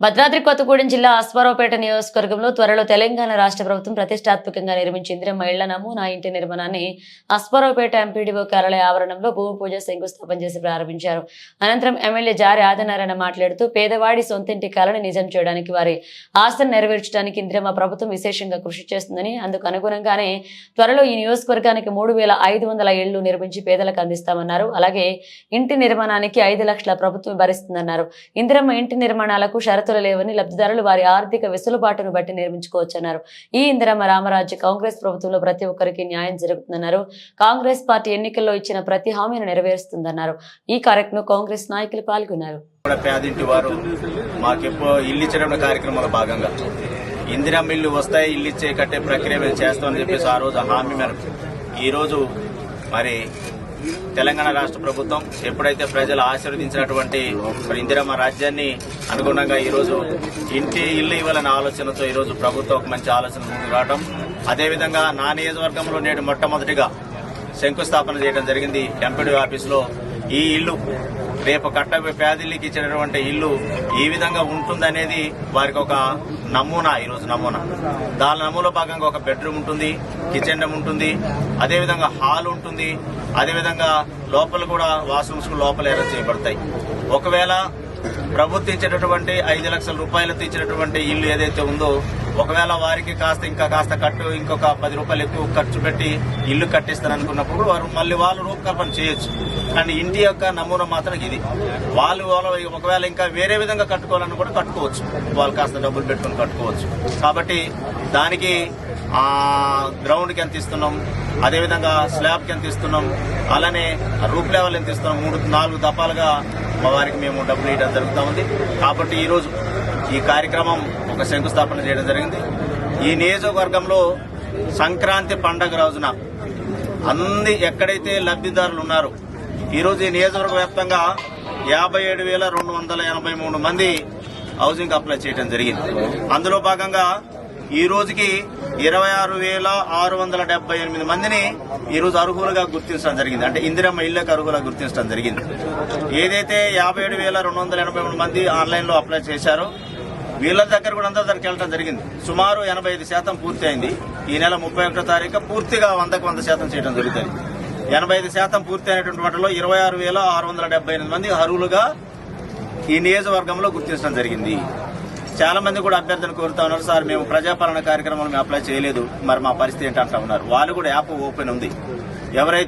భద్రాద్రి కొత్తగూడెం జిల్లా అశ్వారావుపేట నియోజకవర్గంలో త్వరలో తెలంగాణ రాష్ట్ర ప్రభుత్వం ప్రతిష్టాత్మకంగా నిర్మించే ఇందిరమ్మ ఇళ్ల నమూనా ఇంటి నిర్మాణాన్ని అశ్వారావుపేట ఎంపీడీఓ కార్యాలయ ఆవరణంలో భూమి పూజ శంకుస్థాపన చేసి ప్రారంభించారు. అనంతరం ఎమ్మెల్యే జారి ఆదినారాయణ మాట్లాడుతూ పేదవాడి సొంతింటి కలను నిజం చేయడానికి వారి ఆశను నెరవేర్చడానికి ఇందిరమ్మ ప్రభుత్వం విశేషంగా కృషి చేస్తుందని, అందుకు అనుగుణంగానే త్వరలో ఈ నియోజకవర్గానికి 3,500 ఇళ్లు నిర్మించి పేదలకు అందిస్తామన్నారు. అలాగే ఇంటి నిర్మాణానికి 5 లక్షల ప్రభుత్వం భరిస్తుందన్నారు. ఇందిరమ్మ ఇంటి నిర్మాణాలకు షరతులు లేవని, లబ్ధిదారులు వారి ఆర్థిక వెసులుబాటును బట్టి నిర్మించుకోవచ్చన్నారు. ఈ ఇందిరమ్మ రామరాజ్య కాంగ్రెస్ ప్రభుత్వంలో ప్రతి ఒక్కరికి న్యాయం జరుగుతుందన్నారు. కాంగ్రెస్ పార్టీ ఎన్నికల్లో ఇచ్చిన ప్రతి హామీని నెరవేరుస్తుందన్నారు. ఈ కార్యక్రమంలో కాంగ్రెస్ నాయకులు పాల్గొన్నారు. పేదింటి వారు మాకెప్పుడు ఇల్లు ఇచ్చడం కార్యక్రమంలో భాగంగా ఇందిరమ్మ ఇల్లు వస్తాయి, ఇల్లు ఇచ్చే కట్టే ప్రక్రియ మేము చేస్తామని చెప్పేసి ఆ రోజు హామీ మేరకు ఈరోజు మరి తెలంగాణ రాష్ట్ర ప్రభుత్వం ఎప్పుడైతే ప్రజలు ఆశీర్వదించినటువంటి ఇందిరమ్మ రాజ్యాన్ని అనుగుణంగా ఈరోజు ఇంటి ఇల్లు ఇవ్వాలనే ఆలోచనతో ఈరోజు ప్రభుత్వం ఒక మంచి ఆలోచన ముందుకు రావడం, అదేవిధంగా నా నియోజకవర్గంలో నేడు మొట్టమొదటిగా శంకుస్థాపన చేయడం జరిగింది ఎంపీడీ ఆఫీసులో. ఈ ఇల్లు రేపు కట్టబోయే పేదలకు ఇచ్చినటువంటి ఇల్లు ఈ విధంగా ఉంటుందనేది వారికి ఒక నమూనా. ఈరోజు నమూనా దాని నమూనా భాగంగా ఒక బెడ్రూమ్ ఉంటుంది, కిచెన్ రూమ్ ఉంటుంది, అదేవిధంగా హాల్ ఉంటుంది, అదేవిధంగా లోపల కూడా వాష్రూమ్స్ లోపల ఏర్పాటు చేయబడతాయి. ఒకవేళ ప్రభుత్వం ఇచ్చినటువంటి 5 లక్షల రూపాయలతో ఇచ్చినటువంటి ఇల్లు ఏదైతే ఉందో, ఒకవేళ వారికి ఇంకా కాస్త ఇంకొక 10 రూపాయలు ఎక్కువ ఖర్చు పెట్టి ఇల్లు కట్టిస్తారనుకున్నప్పుడు వారు మళ్ళీ వాళ్ళు రూపకల్పన చేయొచ్చు. కానీ ఇంటి యొక్క నమూనా మాత్రం ఇది. వాళ్ళు ఒకవేళ ఇంకా వేరే విధంగా కట్టుకోవాలని కూడా కట్టుకోవచ్చు, వాళ్ళు కాస్త డబ్బులు పెట్టుకుని కట్టుకోవచ్చు. కాబట్టి దానికి గ్రౌండ్కి ఎంత ఇస్తున్నాం, అదేవిధంగా స్లాబ్కి ఎంత ఇస్తున్నాం, అలానే రూప్ లెవెల్ ఎంత ఇస్తున్నాం, 3-4 దఫాలుగా మా వారికి మేము డబ్బులు ఇవ్వడం జరుగుతూ ఉంది. కాబట్టి ఈరోజు ఈ కార్యక్రమం ఒక శంకుస్థాపన చేయడం జరిగింది. ఈ నియోజకవర్గంలో సంక్రాంతి పండగ రోజున ఎక్కడైతే లబ్ధిదారులు ఉన్నారో ఈరోజు ఈ నియోజకవర్గ వ్యాప్తంగా 57,283 మంది హౌసింగ్ అప్లై చేయడం జరిగింది. అందులో భాగంగా ఈ రోజుకి 26,678 మందిని ఈ రోజు అర్హులుగా గుర్తించడం జరిగింది. అంటే ఇందిరమ్మ ఇళ్లకు అర్హులుగా గుర్తించడం జరిగింది. ఏదైతే 57,283 మంది ఆన్లైన్ లో అప్లై చేశారో వీళ్ళ దగ్గర కూడా అందరి దగ్గరికి వెళ్ళడం జరిగింది. సుమారు 85% పూర్తి అయింది. ఈ నెల 31వ తారీఖు పూర్తిగా 100% చేయడం జరుగుతుంది. 85% పూర్తి అయినటువంటి వాటిలో 26,678 మంది అర్హులుగా ఈ నియోజకవర్గంలో గుర్తించడం జరిగింది. చాలా మంది కూడా అభ్యర్థులు కోరుతా ఉన్నారు, సార్ మేము ప్రజాపాలన కార్యక్రమాలు మేము అప్లై చేయలేదు, మరి మా పరిస్థితి ఏంటంటా ఉన్నారు. వాళ్ళు కూడా యాప్ ఓపెన్ ఉంది. ఎవరైతే